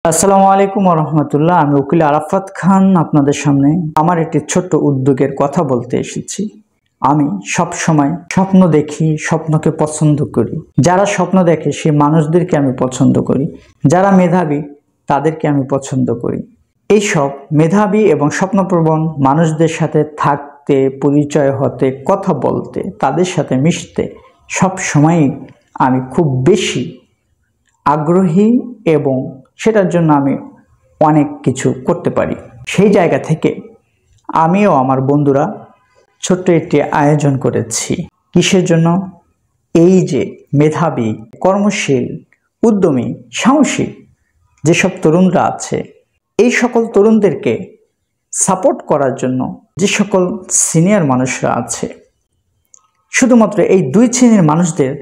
আসসালামু আলাইকুম রহমতুল্লাহ। আমি উকিল আরাফাত খান আপনাদের সামনে আমার একটি ছোট্ট উদ্যোগের কথা বলতে এসেছি। আমি সব সময় স্বপ্ন দেখি, স্বপ্নকে পছন্দ করি। যারা স্বপ্ন দেখে সেই মানুষদেরকে আমি পছন্দ করি, যারা মেধাবী তাদেরকে আমি পছন্দ করি। এইসব মেধাবী এবং স্বপ্নপ্রবণ মানুষদের সাথে থাকতে, পরিচয় হতে, কথা বলতে, তাদের সাথে মিশতে সব সময়ই আমি খুব বেশি আগ্রহী এবং সেটার জন্য আমি অনেক কিছু করতে পারি। সেই জায়গা থেকে আমিও আমার বন্ধুরা ছোট্ট একটি আয়োজন করেছি। কিসের জন্য? এই যে মেধাবী, কর্মশীল, উদ্যমী, সাহসী যেসব তরুণরা আছে, এই সকল তরুণদেরকে সাপোর্ট করার জন্য যে সকল সিনিয়র মানুষরা আছে, শুধুমাত্র এই দুই শ্রেণীর মানুষদের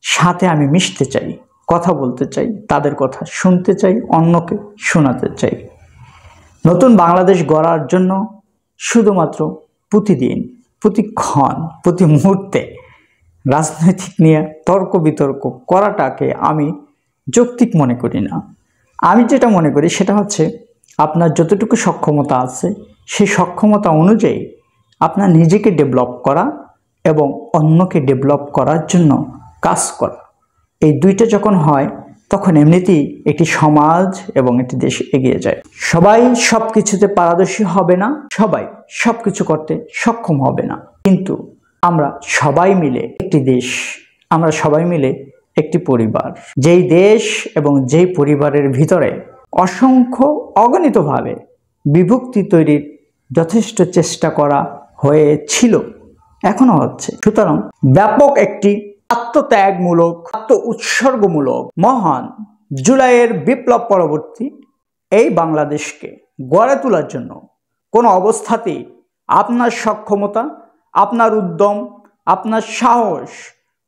সাথে আমি মিশতে চাই, কথা বলতে চাই, তাদের কথা শুনতে চাই, অন্যকে শোনাতে চাই। নতুন বাংলাদেশ গড়ার জন্য শুধুমাত্র প্রতিদিন, প্রতিক্ষণ, প্রতি মুহূর্তে রাজনৈতিক নিয়ে তর্ক বিতর্ক করাটাকে আমি যৌক্তিক মনে করি না। আমি যেটা মনে করি সেটা হচ্ছে আপনার যতটুকু সক্ষমতা আছে সেই সক্ষমতা অনুযায়ী আপনার নিজেকে ডেভেলপ করা এবং অন্যকে ডেভেলপ করার জন্য কাজ করা। এই দুইটা যখন হয় তখন এমনিতেই একটি সমাজ এবং একটি দেশ এগিয়ে যায়। সবাই সব কিছুতে পারদর্শী হবে না, সবাই সব কিছু করতে সক্ষম হবে না, কিন্তু আমরা সবাই মিলে একটি দেশ, আমরা সবাই মিলে একটি পরিবার। যেই দেশ এবং যেই পরিবারের ভিতরে অসংখ্য অগণিতভাবে বিভক্তি তৈরির যথেষ্ট চেষ্টা করা হয়েছিল, এখনো হচ্ছে। সুতরাং ব্যাপক একটি আত্মত্যাগমূলক, উৎসর্গমূলক মহান জুলাইয়ের বিপ্লব পরবর্তী এই বাংলাদেশকে গড়ে তোলার জন্য কোনো অবস্থাতেই আপনার সক্ষমতা, আপনার উদ্যম, আপনার সাহস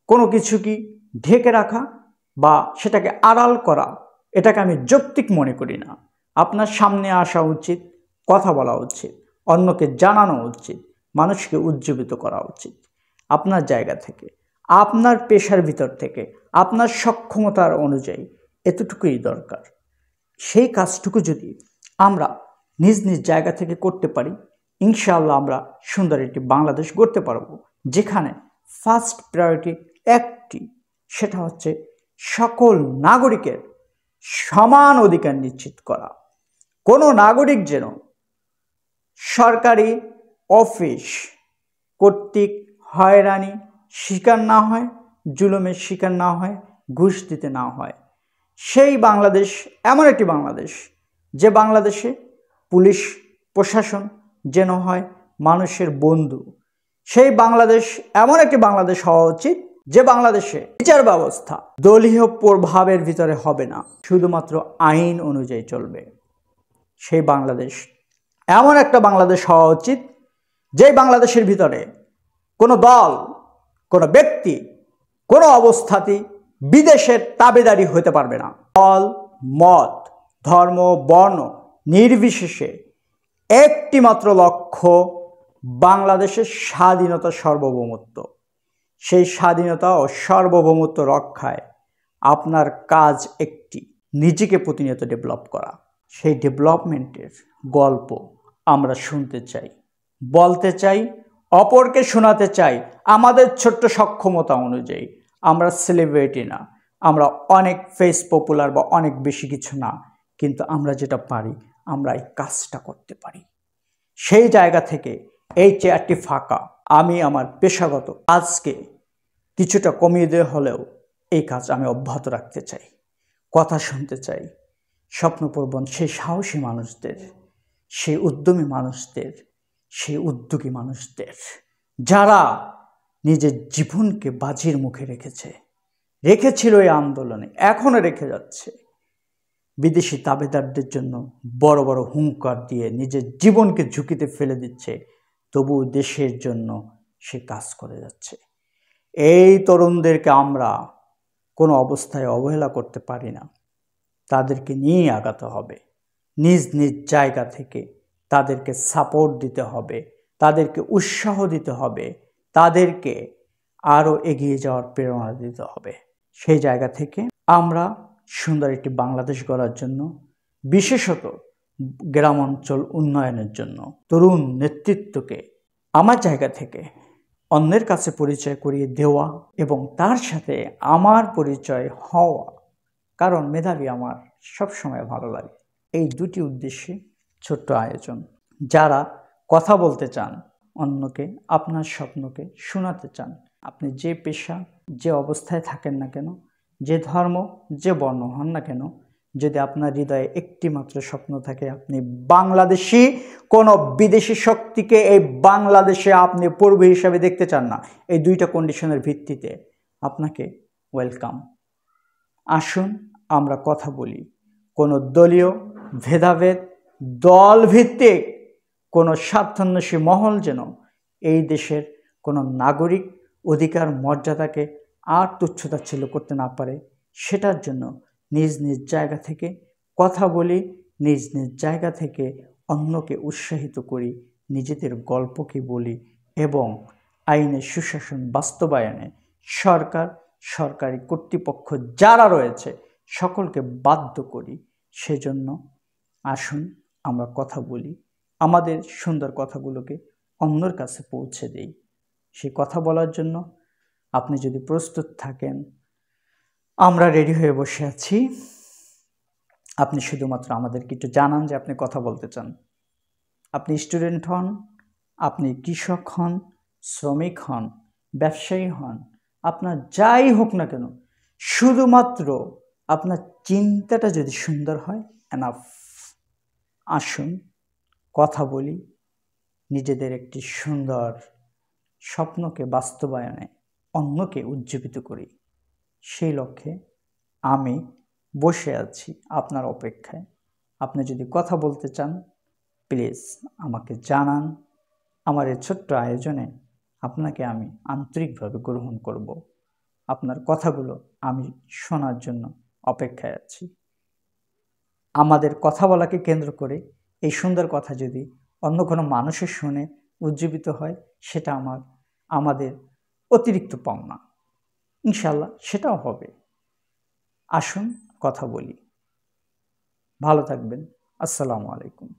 কোনো কিছু কি ঢেকে রাখা বা সেটাকে আড়াল করা, এটাকে আমি যৌক্তিক মনে করি না। আপনার সামনে আসা উচিত, কথা বলা উচিত, অন্যকে জানানো উচিত, মানুষকে উজ্জীবিত করা উচিত। আপনার জায়গা থেকে, আপনার পেশার ভিতর থেকে, আপনার সক্ষমতার অনুযায়ী এতটুকুই দরকার। সেই কাজটুকু যদি আমরা নিজ নিজ জায়গা থেকে করতে পারি, ইনশাআল্লাহ আমরা সুন্দর একটি বাংলাদেশ গড়তে পারব, যেখানে ফার্স্ট প্রায়োরিটি একটি, সেটা হচ্ছে সকল নাগরিকের সমান অধিকার নিশ্চিত করা। কোনো নাগরিক যেন সরকারি অফিস কর্তৃক হয়রানি শিকার না হয়, জুলুমের শিকার না হয়, ঘুষ দিতে না হয়। সেই বাংলাদেশ এমন একটি বাংলাদেশ, যে বাংলাদেশে পুলিশ প্রশাসন যেন হয় মানুষের বন্ধু। সেই বাংলাদেশ এমন একটি বাংলাদেশ হওয়া উচিত যে বাংলাদেশে বিচার ব্যবস্থা দলীয় প্রভাবের ভিতরে হবে না, শুধুমাত্র আইন অনুযায়ী চলবে। সেই বাংলাদেশ এমন একটা বাংলাদেশ হওয়া উচিত যেই বাংলাদেশের ভিতরে কোনো দল, কোনো ব্যক্তি কোনো অবস্থাতেই বিদেশের তাবেদারি হতে পারবে না। দল, মত, ধর্ম, বর্ণ নির্বিশেষে একটি মাত্র লক্ষ্য, বাংলাদেশের স্বাধীনতা, সার্বভৌমত্ব। সেই স্বাধীনতা ও সার্বভৌমত্ব রক্ষায় আপনার কাজ একটি, নিজেকে প্রতিনিয়ত ডেভেলপ করা। সেই ডেভেলপমেন্টের গল্প আমরা শুনতে চাই, বলতে চাই, অপরকে শোনাতে চাই। আমাদের ছোট্ট সক্ষমতা অনুযায়ী আমরা সেলিব্রিটি না, আমরা অনেক ফেস পপুলার বা অনেক বেশি কিছু না, কিন্তু আমরা যেটা পারি আমরা এই কাজটা করতে পারি। সেই জায়গা থেকে এই চেয়ারটি ফাঁকা, আমি আমার পেশাগত আজকে কিছুটা কমিয়ে দেওয়া হলেও এই কাজ আমি অব্যাহত রাখতে চাই। কথা শুনতে চাই স্বপ্নপ্রবণ সেই সাহসী মানুষদের, সেই উদ্যমী মানুষদের, সেই উদ্যোগী মানুষদের, যারা নিজের জীবনকে বাজির মুখে রেখেছিল এই আন্দোলনে, এখনো রেখে যাচ্ছে। বিদেশি তাবেদারদের জন্য বড় বড় হুঙ্কার দিয়ে নিজের জীবনকে ঝুঁকিতে ফেলে দিচ্ছে, তবু দেশের জন্য সে কাজ করে যাচ্ছে। এই তরুণদেরকে আমরা কোনো অবস্থায় অবহেলা করতে পারি না, তাদেরকে নিয়ে আগাতে হবে। নিজ নিজ জায়গা থেকে তাদেরকে সাপোর্ট দিতে হবে, তাদেরকে উৎসাহ দিতে হবে, তাদেরকে আরও এগিয়ে যাওয়ার প্রেরণা দিতে হবে। সেই জায়গা থেকে আমরা সুন্দর একটি বাংলাদেশ গড়ার জন্য বিশেষত গ্রাম অঞ্চল উন্নয়নের জন্য তরুণ নেতৃত্বকে আমার জায়গা থেকে অন্যের কাছে পরিচয় করিয়ে দেওয়া এবং তার সাথে আমার পরিচয় হওয়া, কারণ মেধাবী আমার সবসময় ভালো লাগে। এই দুটি উদ্দেশ্যে ছোট্ট আয়োজন। যারা কথা বলতে চান অন্যকে, আপনার স্বপ্নকে শোনাতে চান, আপনি যে পেশা যে অবস্থায় থাকেন না কেন, যে ধর্ম যে বর্ণ হন না কেন, যদি আপনার হৃদয়ে একটি মাত্র স্বপ্ন থাকে আপনি বাংলাদেশি, কোনো বিদেশি শক্তিকে এই বাংলাদেশে আপনি পূর্বী হিসাবে দেখতে চান না, এই দুইটা কন্ডিশনের ভিত্তিতে আপনাকে ওয়েলকাম। আসুন আমরা কথা বলি। কোনো দলীয় ভেদাভেদ, দল ভিত্তিক কোনো স্বার্থান্বেষী মহল যেন এই দেশের কোনো নাগরিক অধিকার মর্যাদাকে আর তুচ্ছতাচ্ছিল্য করতে না পারে, সেটার জন্য নিজ নিজ জায়গা থেকে কথা বলি, নিজ নিজ জায়গা থেকে অন্যকে উৎসাহিত করি, নিজেদের গল্পকে বলি এবং আইনের সুশাসন বাস্তবায়নে সরকার, সরকারি কর্তৃপক্ষ যারা রয়েছে সকলকে বাধ্য করি। সেজন্য আসুন আমরা কথা বলি, আমাদের সুন্দর কথাগুলোকে অন্যের কাছে পৌঁছে দেই। সেই কথা বলার জন্য আপনি যদি প্রস্তুত থাকেন, আমরা রেডি হয়ে বসে আছি। আপনি শুধুমাত্র আমাদেরকে একটু জানান যে আপনি কথা বলতে চান। আপনি স্টুডেন্ট হন, আপনি কৃষক হন, শ্রমিক হন, ব্যবসায়ী হন, আপনার যাই হোক না কেন, শুধুমাত্র আপনার চিন্তাটা যদি সুন্দর হয় এনাফ। আসুন কথা বলি, নিজেদের একটি সুন্দর স্বপ্নকে বাস্তবায়নে অন্যকে উজ্জীবিত করি। সেই লক্ষ্যে আমি বসে আছি আপনার অপেক্ষায়। আপনি যদি কথা বলতে চান প্লিজ আমাকে জানান। আমার এই ছোট্ট আয়োজনে আপনাকে আমি আন্তরিকভাবে গ্রহণ করব। আপনার কথাগুলো আমি শোনার জন্য অপেক্ষায় আছি। আমাদের কথা বলাকে কেন্দ্র করে এই সুন্দর কথা যদি অন্য কোনো মানুষের শুনে উজ্জীবিত হয়, সেটা আমাদের অতিরিক্ত পাওনা। ইনশাল্লাহ সেটাও হবে। আসুন কথা বলি। ভালো থাকবেন। আসসালামু আলাইকুম।